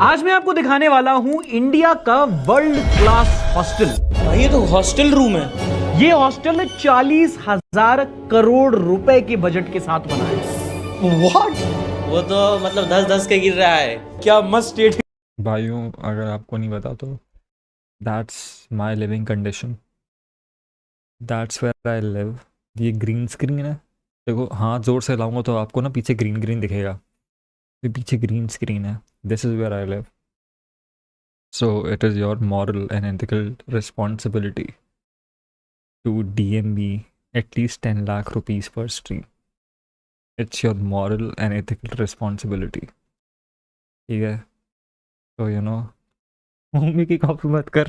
आज मैं आपको दिखाने वाला हूं इंडिया का वर्ल्ड क्लास हॉस्टल। भाई ये तो हॉस्टल रूम है। ये हॉस्टल 40,000 करोड़ रुपए के बजट के साथ बना है। व्हाट? वो तो मतलब 10-10 के गिर रहा है। क्या मस्त स्टेट है भाइयों, अगर आपको नहीं पता तो that's my living condition, that's where I live. ये ग्रीन स्क्रीन है, देखो हाथ जोर से लाऊंगा तो आपको ना पीछे ग्रीन ग्रीन दिखेगा। ये पीछे ग्रीन स्क्रीन है। This is where I live. So it is your moral and ethical responsibility to DM me at least 10 lakh rupees per stream. It's your moral and ethical responsibility, ठीक है? तो यू नो मम्मी की copy मत कर।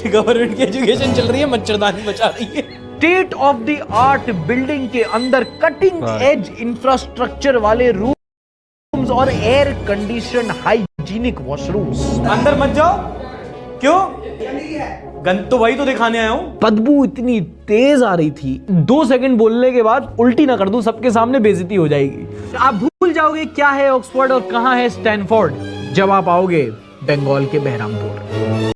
Government की education चल रही है, मच्छरदानी बचा रही है। State of the art building के अंदर कटिंग एज इंफ्रास्ट्रक्चर वाले रूम्स और एयर कंडीशन हाइजीनिक वॉशरूम्स। अंदर मत जाओ। क्यों? गंद तो वही तो दिखाने आया हूँ। बदबू इतनी तेज आ रही थी, 2 सेकंड बोलने के बाद उल्टी ना कर दूं, सबके सामने बेइज्जती हो जाएगी। आप भूल जाओगे क्या है ऑक्सफोर्ड और कहां है स्टैनफोर्ड जब आप आओगे बंगाल के बहरामपुर।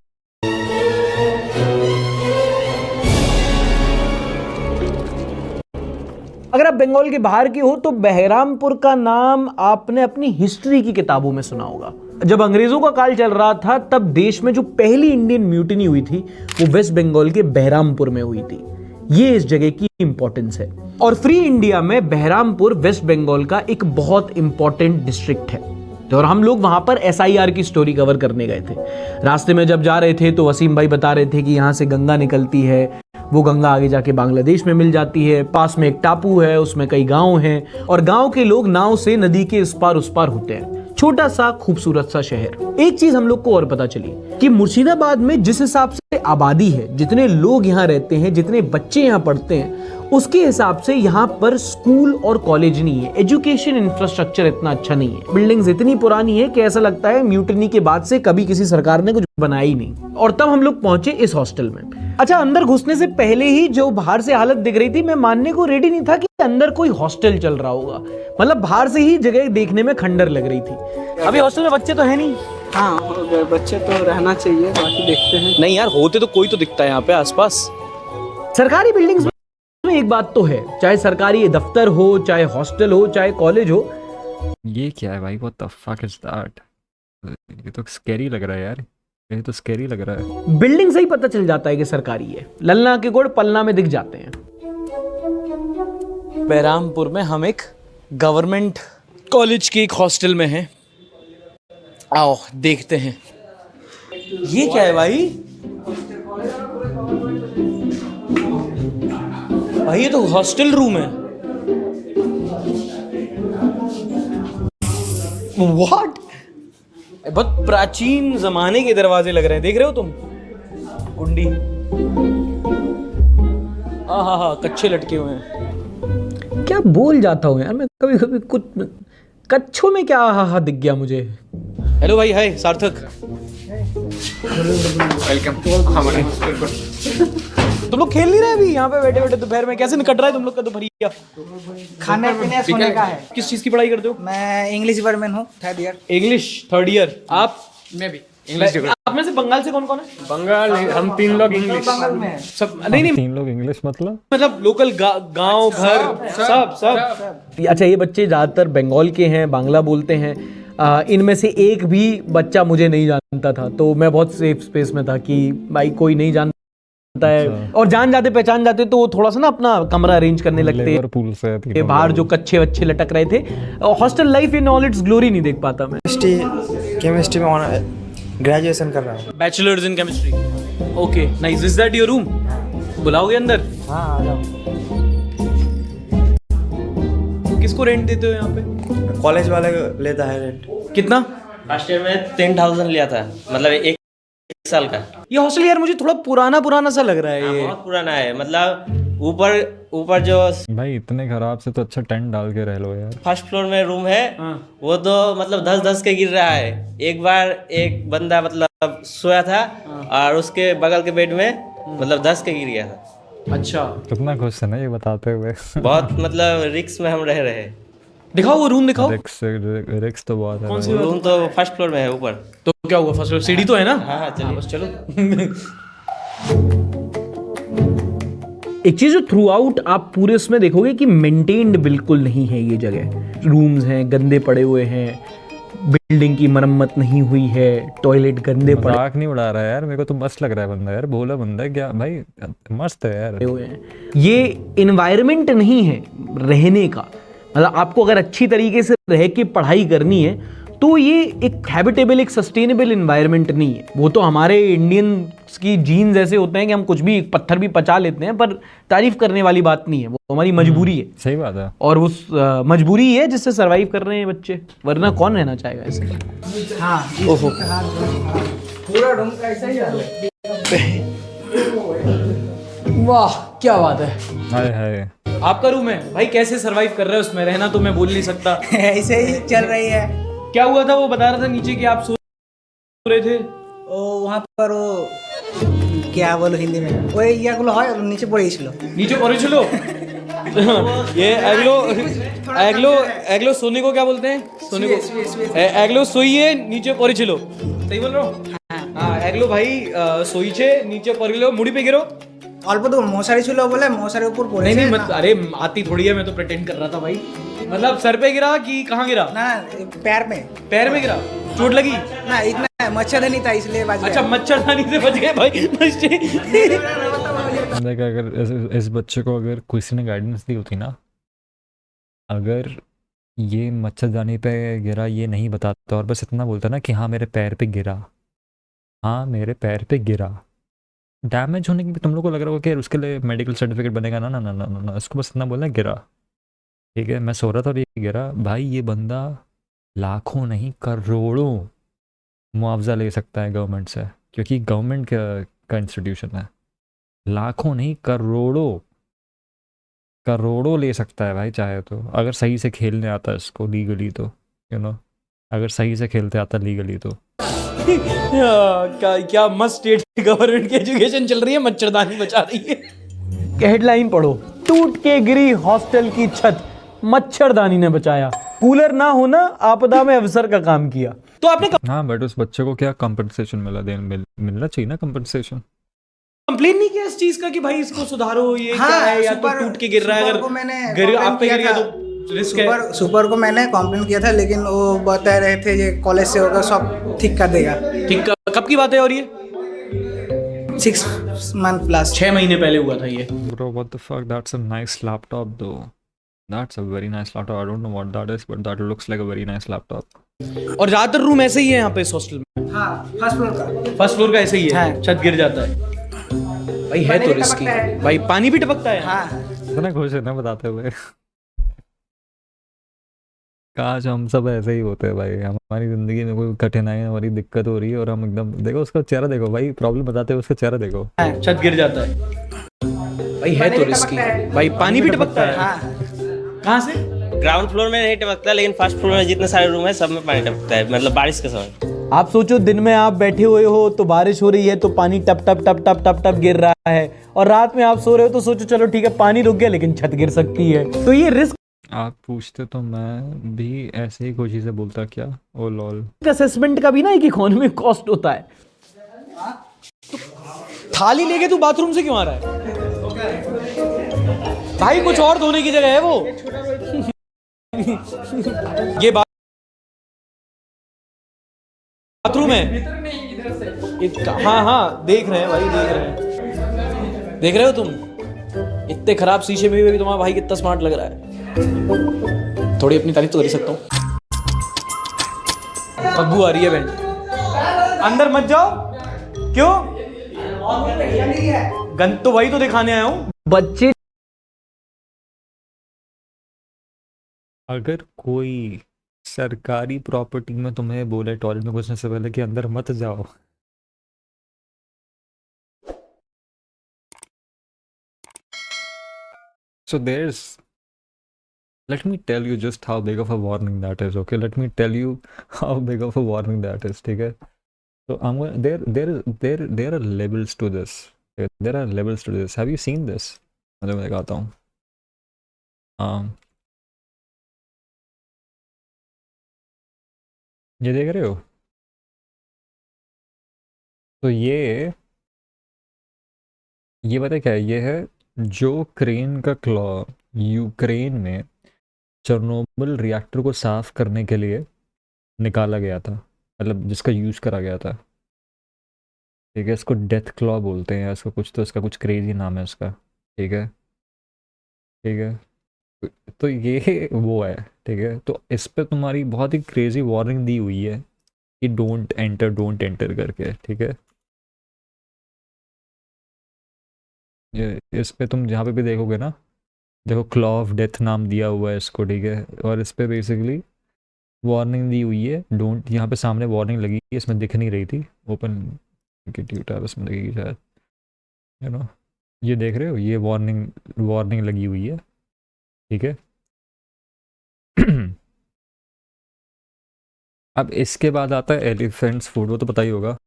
अगर आप बंगाल के बाहर के हो तो बहरामपुर का नाम आपने अपनी हिस्ट्री की किताबों में सुना होगा। जब अंग्रेजों का काल चल रहा था तब देश में जो पहली इंडियन म्यूटिनी हुई थी वो वेस्ट बंगाल के बहरामपुर में हुई थी। ये इस जगह की इंपॉर्टेंस है। और फ्री इंडिया में बहरामपुर वेस्ट बंगाल का एक बहुत इंपॉर्टेंट डिस्ट्रिक्ट है। और हम लोग वहां पर SIR की स्टोरी कवर करने गए थे। रास्ते में जब जा रहे थे तो वसीम भाई बता रहे थे कि यहाँ से गंगा निकलती है, वो गंगा आगे जाके बांग्लादेश में मिल जाती है, पास में एक टापू है, उसमें कई गांव हैं और गांव के लोग नाव से नदी के इस पार उस पार होते हैं। छोटा सा खूबसूरत सा शहर। एक चीज हम लोग को और पता चली कि मुर्शिदाबाद में जिस हिसाब से आबादी है, जितने लोग यहाँ रहते हैं, जितने बच्चे यहाँ पढ़ते हैं, उसके हिसाब से यहाँ पर स्कूल और कॉलेज नहीं है। एजुकेशन इंफ्रास्ट्रक्चर इतना अच्छा नहीं है। बिल्डिंग्स इतनी पुरानी है कि ऐसा लगता है म्यूटिनी के बाद से कभी किसी सरकार ने कुछ बनाया ही नहीं। और तब हम लोग पहुंचे इस हॉस्टल में। अच्छा, अंदर घुसने से पहले ही जो बाहर से हालत दिख रही थी, मैं मानने को रेडी नहीं था कि अंदर कोई हॉस्टल चल रहा होगा। मतलब बाहर से ही जगह देखने में खंडर लग रही थी। अभी हॉस्टल में बच्चे तो है नहीं। हाँ, बच्चे तो रहना चाहिए, बाकी देखते हैं। नहीं यार, होते तो कोई तो दिखता है यहाँ पे आसपास। सरकारी बिल्डिंग्स में एक बात तो है, चाहे सरकारी दफ्तर हो, चाहे हॉस्टल हो, चाहे कॉलेज हो। ये क्या है भाई? What the fuck is that? ये तो स्कैरी लग रहा है यार, ये तो स्कैरी लग रहा है। बिल्डिंग से ही पता चल जाता है कि सरकारी है। ललना के गुड़ पलना में दिख जाते हैं। बहरामपुर में हम एक गवर्नमेंट कॉलेज के एक हॉस्टल में हैं। आओ देखते हैं। ये क्या है भाई? भाई ये तो हॉस्टल रूम है। व्हाट? बहुत प्राचीन जमाने के दरवाजे लग रहे हैं। देख रहे हो तुम? कुंडी। हाँ, कच्चे लटके हुए हैं। क्या बोल जाता हूँ यार मैं कभी कभी। कुछ कच्छों में क्या हा दिख गया मुझे। हेलो भाई, हाय सार्थक। वेलकम। तुम लोग खेल नहीं रहे अभी यहाँ पे बैठे बैठे दोपहर में? कैसे निकट रहा है तुम लोग का दोपहरिया? खाने पीने सोने का है। किस चीज की पढ़ाई करते हो? मैं इंग्लिश डिपार्टमेंट हूँ, 3rd year. English 3rd year. आप? मैं भी इंग्लिश। आप में से बंगाल से कौन कौन है? बंगाल हम 3 लोग इंग्लिश। बंगाल में सब? नहीं 3 लोग इंग्लिश मतलब लोकल गांव घर सब। अच्छा, ये बच्चे ज्यादातर बंगाल के हैं, बांग्ला बोलते हैं। इनमें से एक भी बच्चा मुझे नहीं जानता था, तो मैं बहुत सेफ स्पेस में था कि भाई कोई नहीं जानता है। और जान जाते पहचान जाते तो वो थोड़ा सा ना अपना कमरा अरेंज करने लगते लिवरपूल से थी बाहर जो कच्चे वच्चे लटक रहे थे। Hostel life in all it's glory नहीं देख पाता मैं। केमिस्ट्री में ग्रेजुएशन कर रहा हूँ। Bachelors in chemistry. Okay, nice. Is that your room? बुलाओगे अंदर? हाँ, आ जाओ। किसको रेंट देते हो यहाँ पे? कॉलेज वाले लेता है रेंट। कितना? फर्स्ट ईयर में 10,000 लिया था, मतलब एक साल का। ये हॉस्टल यार मुझे थोड़ा पुराना सा लग रहा है। हाँ, ये बहुत पुराना है। मतलब ऊपर जो भाई इतने खराब से तो अच्छा टेंट डाल के रह लो यार। फर्स्ट फ्लोर में रूम है, वो तो मतलब 10-10 के गिर रहा है। एक बार एक बंदा मतलब सोया था और उसके बगल के बेड में मतलब 10 के गिर गया था। अच्छा, कितना खुश है ना ये बताते हुए। बहुत मतलब रिक्स में हम रह रहे हैं। दिखाओ वो रूम दिखाओ। रिक्स तो बहुत है कौन भाई। सी रूम तो फर्स्ट फ्लोर में है ऊपर। तो क्या हुआ, फर्स्ट सीढ़ी तो है ना। हाँ चलिए। बस चलो। एक चीज जो थ्रू आउट आप पूरे उसमें देखोगे कि मेंटेन्ड बिल्कुल नहीं है ये जगह। रूम्स हैं गंदे पड़े हुए हैं, बिल्डिंग की मरम्मत नहीं हुई है, टॉयलेट गंदे पड़े मजाक नहीं उड़ा रहा है यार, मेरे को तो मस्त लग रहा है बंदा यार, भोला बंदा है क्या भाई, मस्त है यार। हुए हैं। ये इन्वायरमेंट नहीं है रहने का, मतलब आपको अगर अच्छी तरीके से रह के पढ़ाई करनी है तो ये एक हैबिटेबल, एक सस्टेनेबल इन्वायरमेंट नहीं है। वो तो हमारे इंडियन की जीन्स ऐसे होते हैं कि हम कुछ भी पत्थर भी पचा लेते हैं, पर तारीफ करने वाली बात नहीं है, वो हमारी मजबूरी है। सही बात है। और वो मजबूरी ही है जिससे सरवाइव कर रहे हैं बच्चे, वरना कौन रहना चाहेगा ऐसे। हाँ ओहो। पूरा रूम का ऐसा ही है। वाह क्या बात है। हाय हाय। आपका रूम है भाई, कैसे सरवाइव कर रहे हो उसमें, रहना तो मैं बोल नहीं सकता। ऐसे ही चल रही है। क्या हुआ था वो बता रहा था नीचे कि आप सो रहे थे। ও वहाँ पर वो क्या बोलो हिंदी में, ওই ইয়াগুলো হয় নিচে পড়ে গেছিল। नीचे पड़े चलो। ये एग्लो एग्लो एग्लो सोने को क्या बोलते हैं, सोने को एग्लो सोइए नीचे पड़े चलो, सही बोल रहा हूँ। हाँ एग्लो भाई सोइचे नीचे पड़े लो, मुड़ी पे गिरो। অল্প তো মশারি ছিল বলে মশারির উপর नहीं পড়েছে। नहीं मत, अरे आती थोड़ी है, मैं तो प्रिटेंड कर रहा था भाई। मतलब सर पे गिरा कि कहाँ गिरा, না पैर में। पैर में गिरा, चोट लगी। ना इतना मच्छरदानी था इसलिए बच अच्छा गया। मच्छरदानी से बच गए भाई। देख अगर इस बच्चे को अगर किसी ने गाइडेंस दी होती ना, अगर ये मच्छरदानी पे गिरा ये नहीं बताता और बस इतना बोलता ना कि हाँ मेरे पैर पे गिरा, हाँ मेरे पैर पे गिरा, डैमेज होने की भी तुम लोग को लग रहा होगा कि उसके लिए मेडिकल सर्टिफिकेट बनेगा ना ना ना ना ना, ना। इसको बस इतना बोलना गिरा, ठीक है मैं सो रहा था अभी गिरा। भाई ये बंदा लाखों नहीं करोड़ों मुआवजा ले सकता है गवर्नमेंट से, क्योंकि गवर्नमेंट का इंस्टीट्यूशन है। लाखों नहीं करोड़ों करोड़ों ले सकता है भाई चाहे तो, अगर सही से खेलने आता है इसको लीगली तो, यू नो अगर सही से खेलते आता लीगली तो। क्या मस्त स्टेट गवर्नमेंट की एजुकेशन चल रही है, मच्छरदानी बचा रही है। हेडलाइन पढ़ो, टूट के गिरी हॉस्टल की छत, मच्छरदानी ने बचाया, कूलर ना होना आपदा में अवसर का काम किया। तो आपने हाँ बट उस बच्चे को क्या कंपनसेशन मिलना चाहिए ना, कंपनसेशन। कंप्लेन नहीं किया इस चीज का कि भाई इसको सुधारो, ये हाँ, क्या है, या तो सुपर- टूट के गिर रहा है, सुपर अगर को मैंने गिर complain आप पे किया गिर गया था। तो रिस्क है। सुपर को मैंने कंप्लेन किया था, लेकिन वो बता रहे थे ये कॉलेज से होगा सब ठीक कर देगा। ठीक कब की बात है, और ये 6 month प्लस। 6 महीने पहले हुआ था ये। Bro, what the fuck? That's a nice laptop though. That's a very nice laptop. I don't know what that is, but that looks like a very nice laptop. और ज्यादातर रूम ऐसे ही है यहाँ पे इस हॉस्टल में, हाँ फर्स्ट फ्लोर का। फर्स्ट फ्लोर का ऐसे ही है, हाँ। छत गिर जाता है भाई, है पानी तो भी रिस्की टपकता है। भाई, पानी भी टपकता है। हाँ इतना खुश है ना बताते हुए। काश हम सब ऐसे ही होते हैं भाई, हमारी ज़िंदगी में कोई कठिनाई हमारी दिक्कत हो रही है और हम एकदम देखो उसका चेहरा देखो भाई, प्रॉब्लम बताते हुए उसका चेहरा देखो। छत गिर जाता है भाई, है पानी तो भी रिस्की टपकता है। भाई, पानी भी टपकता है। हाँ कहाँ से? ग्राउंड फ्लोर में नहीं टपकता, लेकिन फर्स्ट फ्लोर में जितने सारे रूम है सब में पानी टपकता है, मतलब बारिश के समय। आप सोचो दिन में आप बैठे हुए हो तो बारिश हो रही है तो पानी टप टप टप टप टप टप गिर रहा है, और रात में आप सो रहे हो तो सोचो चलो ठीक है पानी रुक गया लेकिन छत गिर सकती है, तो ये रिस्क आप पूछते तो मैं भी ऐसे ही कोई चीज़ें बोलता क्या। ओ लॉल। असेसमेंट का भी ना एक इकोनॉमिक कॉस्ट होता है। थाली लेके तू बाथरूम से क्यों आ रहा है भाई, कुछ और धोने की जगह है वो। ये बाथरूम है। हाँ हाँ देख रहे हैं भाई, देख रहे हो तुम, इतने खराब शीशे में भी तुम्हारा भाई कितना स्मार्ट लग रहा है। थोड़ी अपनी तारीफ तो कर ही सकता हूँ। बदबू आ रही है बहन, अंदर मत जाओ। क्यों? गंद तो वही तो दिखाने आया हूँ। बच्चे अगर कोई सरकारी प्रॉपर्टी में तुम्हें बोले टॉयलेट में घुसने से पहले कि अंदर मत जाओ, so let me tell you just how big of a warning that is. Okay, let me tell you how big of a warning that is. ठीक है, so I'm going, there are levels to this. There are levels to this. Have you seen this? मैं दिखाता हूँ। ये देख रहे हो? तो ये पता क्या है? ये है जो क्रेन का क्लॉ यूक्रेन में चेर्नोबिल रिएक्टर को साफ करने के लिए निकाला गया था, मतलब जिसका यूज़ करा गया था। ठीक है, इसको डेथ क्लॉ बोलते हैं, इसका कुछ, तो इसका कुछ क्रेजी नाम है इसका। ठीक है, ठीक है। तो ये वो है। ठीक है, तो इस पे तुम्हारी बहुत ही क्रेजी वार्निंग दी हुई है कि डोंट एंटर करके। ठीक है, ये इस पे तुम जहाँ पे भी देखोगे ना, देखो क्लॉ ऑफ डेथ नाम दिया हुआ है इसको। ठीक है, और इस पे बेसिकली वार्निंग दी हुई है, डोंट। यहाँ पे सामने वार्निंग लगी है, इसमें दिख नहीं रही थी, ओपन ट्यूटर इसमें लगेगी शायद, यू नो। ये देख रहे हो, ये वार्निंग लगी हुई है। ठीक है। अब इसके बाद आता है एलिफेंट्स फूड, वो तो पता ही होगा,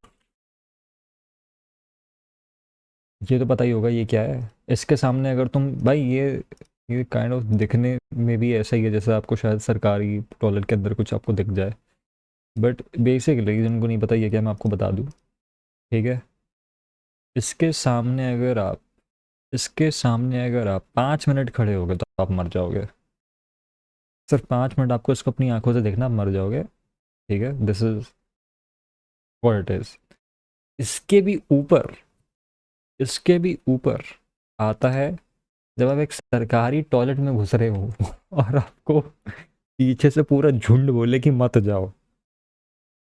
ये तो पता ही होगा ये क्या है। इसके सामने अगर तुम भाई ये काइंड ऑफ दिखने में भी ऐसा ही है जैसे आपको शायद सरकारी टॉयलेट के अंदर कुछ आपको दिख जाए, बट बेसिकली जिनको नहीं पता ये क्या, मैं आपको बता दूँ। ठीक है, इसके सामने अगर आप 5 मिनट खड़े हो गए तो आप मर जाओगे। सिर्फ 5 मिनट आपको इसको अपनी आंखों से देखना, आप मर जाओगे। ठीक है, this is what it is. इसके भी ऊपर आता है जब आप एक सरकारी टॉयलेट में घुस रहे हो और आपको पीछे से पूरा झुंड बोले कि मत जाओ।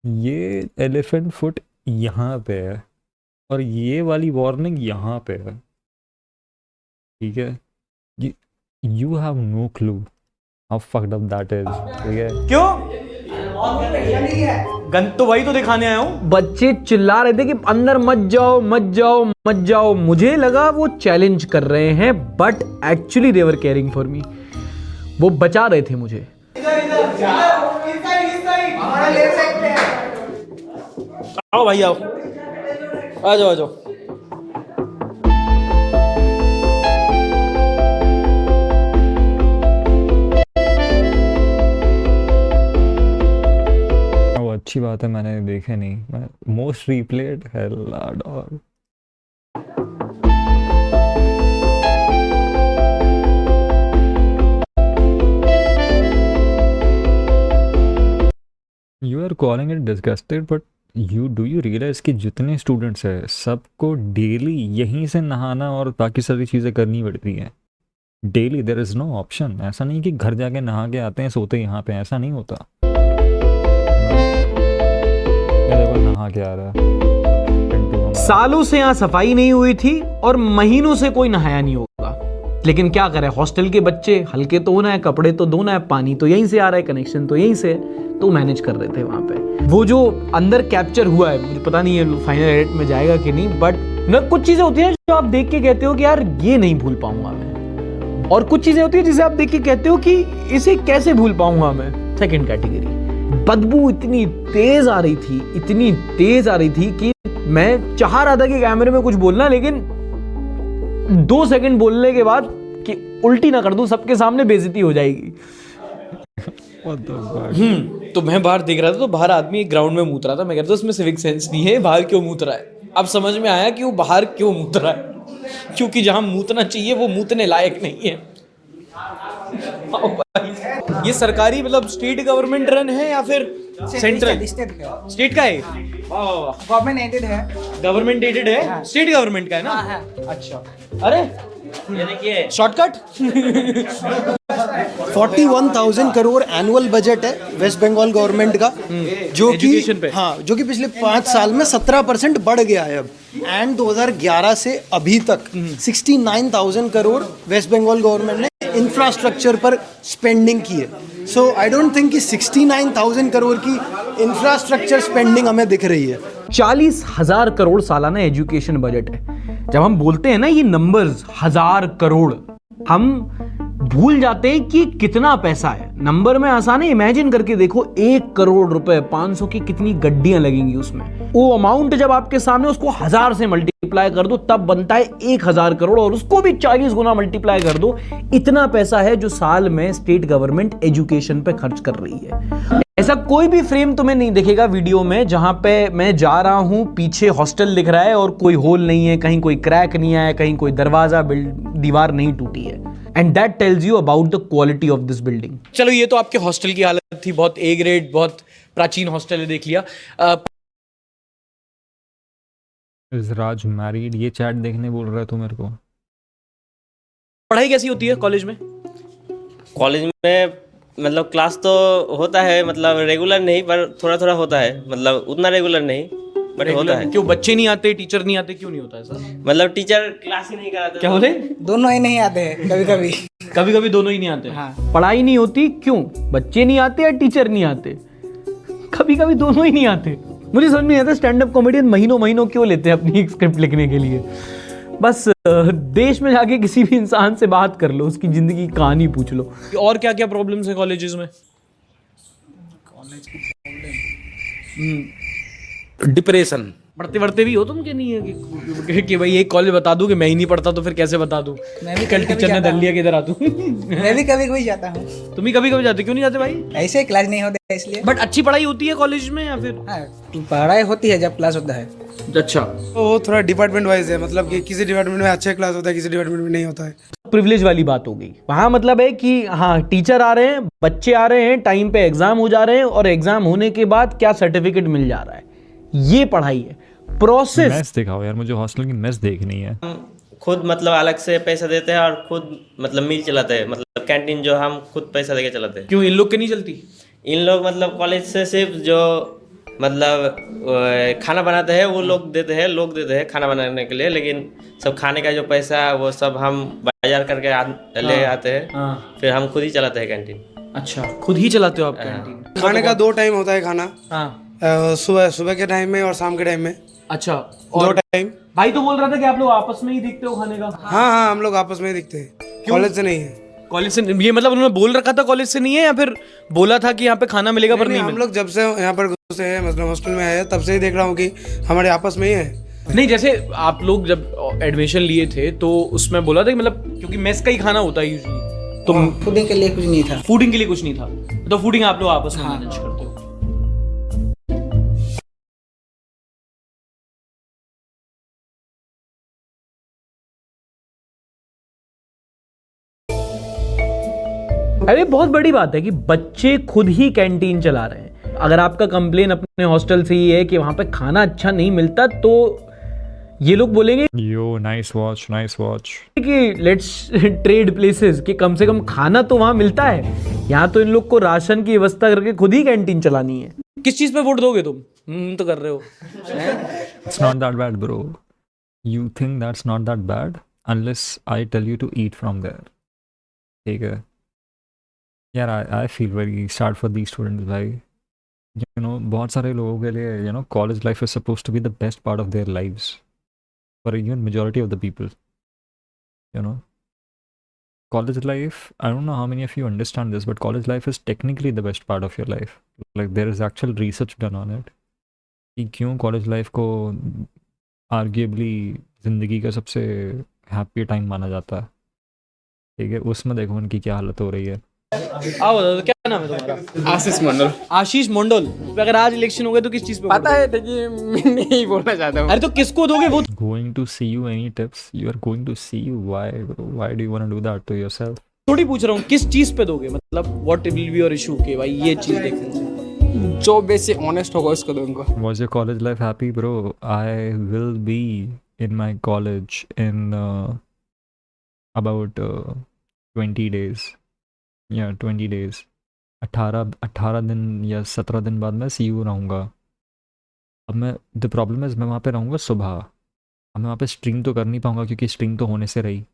ये एलिफेंट फुट यहाँ पे है और ये वाली वार्निंग यहाँ पे है। ठीक है, you have no clue how fucked up that is. ठीक है, क्यों? गन तो वही तो दिखाने आया हूं। बच्चे चिल्ला रहे थे कि अंदर मत जाओ मत जाओ मत जाओ। मुझे लगा वो चैलेंज कर रहे हैं, but actually they were caring for me. वो बचा रहे थे मुझे। आओ भाई आओ, आ जाओ आ जाओ। अच्छी बात है, मैंने देखे नहीं। मैं मोस्ट रिप्लेड है dog. You are calling it disgusted, but do you realise कि जितने स्टूडेंट्स हैं सबको डेली यहीं से नहाना और बाकी सारी चीज़ें करनी पड़ती हैं। Daily there is no option. ऐसा नहीं कि घर जाके नहा के आते हैं सोते यहाँ पे, ऐसा नहीं होता। नहा के आ रहा है। सालों से यहाँ सफाई नहीं हुई थी और महीनों से कोई नहाया नहीं होगा। लेकिन क्या करें, हॉस्टल के बच्चे, हल्के तो होना है, कपड़े तो धोना है, पानी तो यहीं से आ रहा है, कनेक्शन तो यहीं से, तो मैनेज कर रहे थे वहां पे। वो जो अंदर कैप्चर हुआ है, मुझे पता नहीं है फाइनल एडिट में जाएगा कि नहीं, बट न कुछ चीजें होती हैं जो आप देख के कहते हो कि यार ये नहीं भूल पाऊंगा मैं, और कुछ चीजें होती है जिसे आप देख के कहते हो कि इसे कैसे भूल पाऊंगा मैं। सेकंड कैटेगरी, बदबू इतनी तेज आ रही थी कि मैं चाह रहा था कि कैमरे में कुछ बोलना, लेकिन 2 सेकंड बोलने के बाद कि उल्टी ना कर दूं, सबके सामने बेइज्जती हो जाएगी। तो मैं बाहर देख रहा था, तो बाहर आदमी एक ग्राउंड में मूत रहा था। मैं कहता उसमें सिविक सेंस नहीं है, बाहर क्यों मूत रहा है। अब समझ में आया कि वो बाहर क्यों मूत रहा है, क्योंकि जहां मूतना चाहिए वो मूतने लायक नहीं है। ये सरकारी मतलब स्टेट गवर्नमेंट रन है या फिर सेंट्रल? स्टेट का है, गवर्नमेंट एडेड है। गवर्नमेंट एडेड है, स्टेट गवर्नमेंट का है ना। अच्छा, अरे ये देखिए शॉर्टकट। 41,000 करोड़ एनुअल बजट है वेस्ट बंगाल गवर्नमेंट का, जो कि पिछले 5 साल में 17% बढ़ गया है अब। एंड 2011 से अभी तक 69,000 करोड़ वेस्ट बंगाल गवर्नमेंट ने इंफ्रास्ट्रक्चर पर स्पेंडिंग की है। सो आई डोंट थिंक कि 69,000 करोड़ की इंफ्रास्ट्रक्चर स्पेंडिंग हमें दिख रही है। 40,000 करोड़ सालाना एजुकेशन बजट है। जब हम बोलते हैं ना ये नंबर्स 1000 करोड़, हम भूल जाते हैं कि कितना पैसा है। नंबर में आसान है, इमेजिन करके देखो 1 करोड़ रुपए, 500 की कितनी गड्डियां लगेंगी उसमें। वो अमाउंट जब आपके सामने, उसको 1000 से मल्टीप्लाई कर दो, तब बनता है 1000 करोड़, और उसको भी 40 गुना मल्टीप्लाई कर दो। इतना पैसा है जो साल में स्टेट गवर्नमेंट एजुकेशन पे खर्च कर रही है। ऐसा कोई भी फ्रेम तुम्हें नहीं दिखेगा वीडियो में जहां पे मैं जा रहा हूं, पीछे हॉस्टल दिख रहा है और कोई होल नहीं है, कहीं कोई क्रैक नहीं आया, कहीं कोई दरवाजा दीवार नहीं टूटी है। And that tells you about the quality of this building. चलो ये तो आपके हॉस्टल की हालत थी, बहुत ए ग्रेड, बहुत प्राचीन हॉस्टल है, देख लिया। Is Raj married? ये चैट देखने बोल रहा है तू मेरे को? पढ़ाई कैसी होती है कॉलेज में? कॉलेज में मतलब क्लास तो होता है, मतलब रेगुलर नहीं, पर थोड़ा थोड़ा होता है, मतलब उतना रेगुलर नहीं, बट होता है। क्यों बच्चे नहीं आते, टीचर नहीं आते, क्यों नहीं होता ऐसा? मतलब टीचर क्लास ही नहीं कराते। क्या बोले? दोनों ही नहीं आते हैं कभी कभी। कभी कभी दोनों ही नहीं आते। हाँ। पढ़ाई नहीं होती क्यों? बच्चे नहीं आते या टीचर नहीं आते? कभी कभी दोनों ही नहीं आते। मुझे समझ नहीं आता स्टैंड अप कॉमेडियन महीनों महीनों क्यों लेते हैं अपनी एक स्क्रिप्ट लिखने के लिए। बस देश में जाके किसी भी इंसान से बात कर लो, उसकी जिंदगी की कहानी पूछ लो। और क्या क्या प्रॉब्लम्स है कॉलेजेस में? डिप्रेशन पढ़ते पढ़ते भी हो तुम कि नहीं है कि भाई एक कॉलेज बता दूं कि मैं ही नहीं पढ़ता तो फिर कैसे बता दूं? मैं भी कल टीचर ने धर लिया कि इधर आ तू। मैं भी कभी कभी जाता हूँ। तुम ही कभी कभी जाते, क्यों नहीं जाते भाई? ऐसे क्लास नहीं होते इसलिए। बट अच्छी पढ़ाई होती है कॉलेज में या फिर? हाँ, पढ़ाई होती है जब क्लास होता है। अच्छा, तो वो थोड़ा डिपार्टमेंट वाइज है, मतलब कि किसी डिपार्टमेंट में अच्छा क्लास होता है, किसी डिपार्टमेंट में नहीं होता है। प्रिविलेज वाली बात हो गई। वहां मतलब है कि हाँ टीचर आ रहे हैं, बच्चे आ रहे हैं, टाइम पे एग्जाम हो जा रहे हैं और एग्जाम होने के बाद क्या सर्टिफिकेट मिल जा रहा है, ये पढ़ाई है। प्रोसेस मेस दिखाओ यार, मुझे हॉस्टल की मेस देखनी है। हम खुद मतलब अलग से पैसा देते हैं और खुद मतलब मील चलाते हैं, मतलब कैंटीन जो हम खुद पैसा देके चलाते हैं। क्यों इन लोग के नहीं चलती? इन लोग मतलब कॉलेज से सिर्फ जो मतलब खाना बनाते हैं वो लोग देते हैं खाना बनाने के लिए, लेकिन सब खाने का जो पैसा है वो सब हम बाजार करके ले आते हैं। हाँ। फिर हम खुद ही चलाते हैं कैंटीन। अच्छा, खुद ही चलाते हो आप कैंटीन? खाने का 2 टाइम होता है खाना, हाँ। सुबह के टाइम में और शाम के टाइम में। अच्छा, 2 और टाइम। भाई तो बोल रहा था कि आप लोग आपस में ही देखते हो खाने का? हाँ हाँ, हम लोग आपस में ही दिखते हैं, कॉलेज से नहीं है। कॉलेज से? ये मतलब उन्होंने बोल रखा था कॉलेज से नहीं है या फिर बोला था कि यहाँ पे खाना मिलेगा पर नहीं हम लोग जब से यहाँ पर घुसे हैं, मतलब हॉस्टल में आए तब से ही देख रहा हूँ कि हमारे आपस में ही है। नहीं, जैसे आप लोग जब एडमिशन लिए थे तो उसमें बोला था कि मतलब क्योंकि मेस का ही खाना होता है यूजुअली, तो फूडिंग के लिए कुछ नहीं था। फूडिंग के लिए कुछ नहीं था, तो फूडिंग आप लोग आपस में मैनेज करते हो? अरे बहुत बड़ी बात है कि बच्चे खुद ही कैंटीन चला रहे हैं। अगर आपका कंप्लेन अपने हॉस्टल से ही है कि वहां पे खाना अच्छा नहीं मिलता, तो ये लोग बोलेंगे यो नाइस वॉच, नाइस वॉच, कि लेट्स ट्रेड प्लेसेस, कि कम से कम खाना तो वहां मिलता है। यहाँ तो इन लोग को राशन की व्यवस्था करके खुद ही कैंटीन चलानी है। किस चीज पे वोट दोगे तुम? तो कर रहे हो। it's not that bad bro, you think that's not that bad unless I tell you to eat from there. ठीक है यार, I feel very sad for these students भाई। you know बहुत सारे लोगों के लिए you know college life is supposed to be the best part of their lives for even majority of the people, you know. College life, I don't know how many of you understand this, but college life is technically the best part of your life. Like there is actual research done on it कि क्यों college life को arguably ज़िंदगी का सबसे happy time माना जाता है। ठीक है, उसमें देखो उनकी क्या हालत हो रही है। आओ बताओ, क्या नाम है तुम्हारा? आशीष मंडल। आशीष मंडल। अगर आज इलेक्शन हो गए तो किस चीज पे पता है, देखिए मैं नहीं बोलना चाहता हूँ। अरे तो किसको दोगे वो? Going to see you, any tips? You are going to see you, why bro, why do you want to do that to yourself? थोड़ी पूछ रहा हूँ किस चीज पे दोगे, मतलब what will be your issue कि भाई ये चीज देखनी। जो बेसिक ऑनेस्ट होगा उसको दूंगा। Was your college life happy, bro? I will be in my college in about 20 days. Yeah, 20 days. 18 दिन या 17 दिन बाद मैं CU रहूँगा। अब मैं द प्रॉब्लम इज़ मैं वहाँ पे रहूँगा सुबह। अब मैं वहाँ पे स्ट्रीम तो कर नहीं पाऊँगा क्योंकि स्ट्रीम तो होने से रही।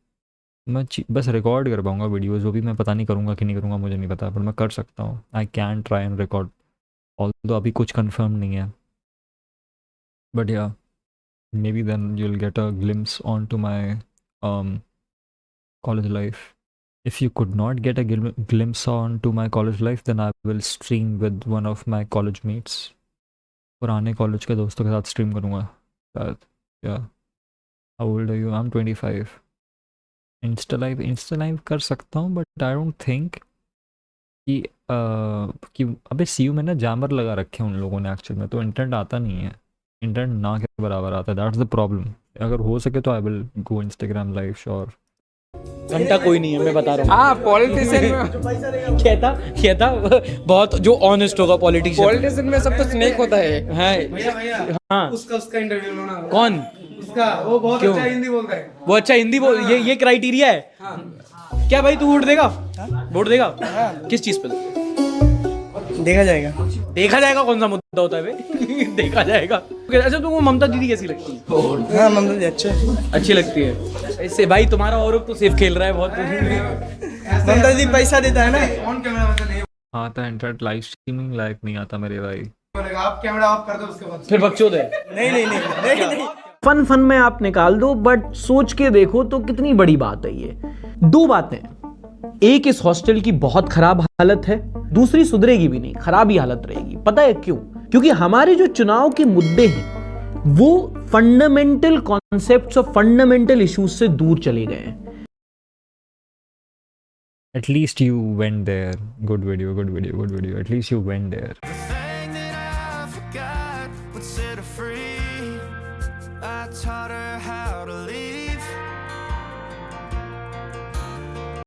मैं बस रिकॉर्ड कर पाऊँगा वीडियोज़, वो भी मैं पता नहीं करूँगा कि नहीं करूँगा, मुझे नहीं पता, पर मैं कर सकता हूँ। I can try and record, although अभी कुछ कंफर्म नहीं है, but yeah, maybe then you'll get a glimpse onto my college life. If you could not get a glimpse onto my college life, then I will stream with one of my college mates. पुराने college के दोस्तों के साथ stream करूँगा शायद। Yeah. How old are you? I'm 25. Insta live कर सकता हूँ, but I don't think कि कि अबे सी में ना जैमर लगा रखे हैं उन लोगों ने एक्चुअल में, तो इंटरनेट आता नहीं है, इंटरनेट ना के बराबर आता है, दैट्स द प्रॉब्लम। अगर हो सके तो I will go Instagram live sure. घंटा कोई नहीं है, मैं बता रहा हाँ पॉलिटिशियन में हूँ। कहता बहुत जो ऑनेस्ट होगा पॉलिटिशियन। पॉलिटिशियन में सब तो स्नेक होता है। है हाँ, उसका इंटरव्यू लो ना। कौन? उसका वो बहुत अच्छा हिंदी बोलता है। वो अच्छा हिंदी बोल, ये क्राइटेरिया है। क्या भाई तू वोट देगा? वोट देगा किस चीज पे? देखा जाएगा। देखा जाएगा कौन सा मुद्दा होता है बे? देखा जाएगा। अच्छा तुमको ममता दीदी कैसी लगती है? हाँ ममता जी अच्छी लगती है। ऐसे भाई तुम्हारा और तो सेफ खेल रहा है बहुत। ममता जी पैसा देता है ना। ऑन कैमरा वैसे नहीं आता इंटरनेट लाइव स्ट्रीमिंग लायक नहीं आता मेरे भाई। बोलेगा, आप कैमरा ऑफ कर दो उसके बाद। फिर बकचोद है। नहीं। फन में आप निकाल दो, बट सोच के देखो तो कितनी बड़ी बात है ये। दो बातें, एक इस हॉस्टल की बहुत खराब हालत है, दूसरी सुधरेगी भी नहीं, खराब ही हालत रहेगी। पता है क्यों? क्योंकि हमारे जो चुनाव के मुद्दे हैं वो फंडामेंटल कॉन्सेप्ट्स और फंडामेंटल इश्यूज से दूर चले गए हैं। At least you went there. Good video. At least you went there.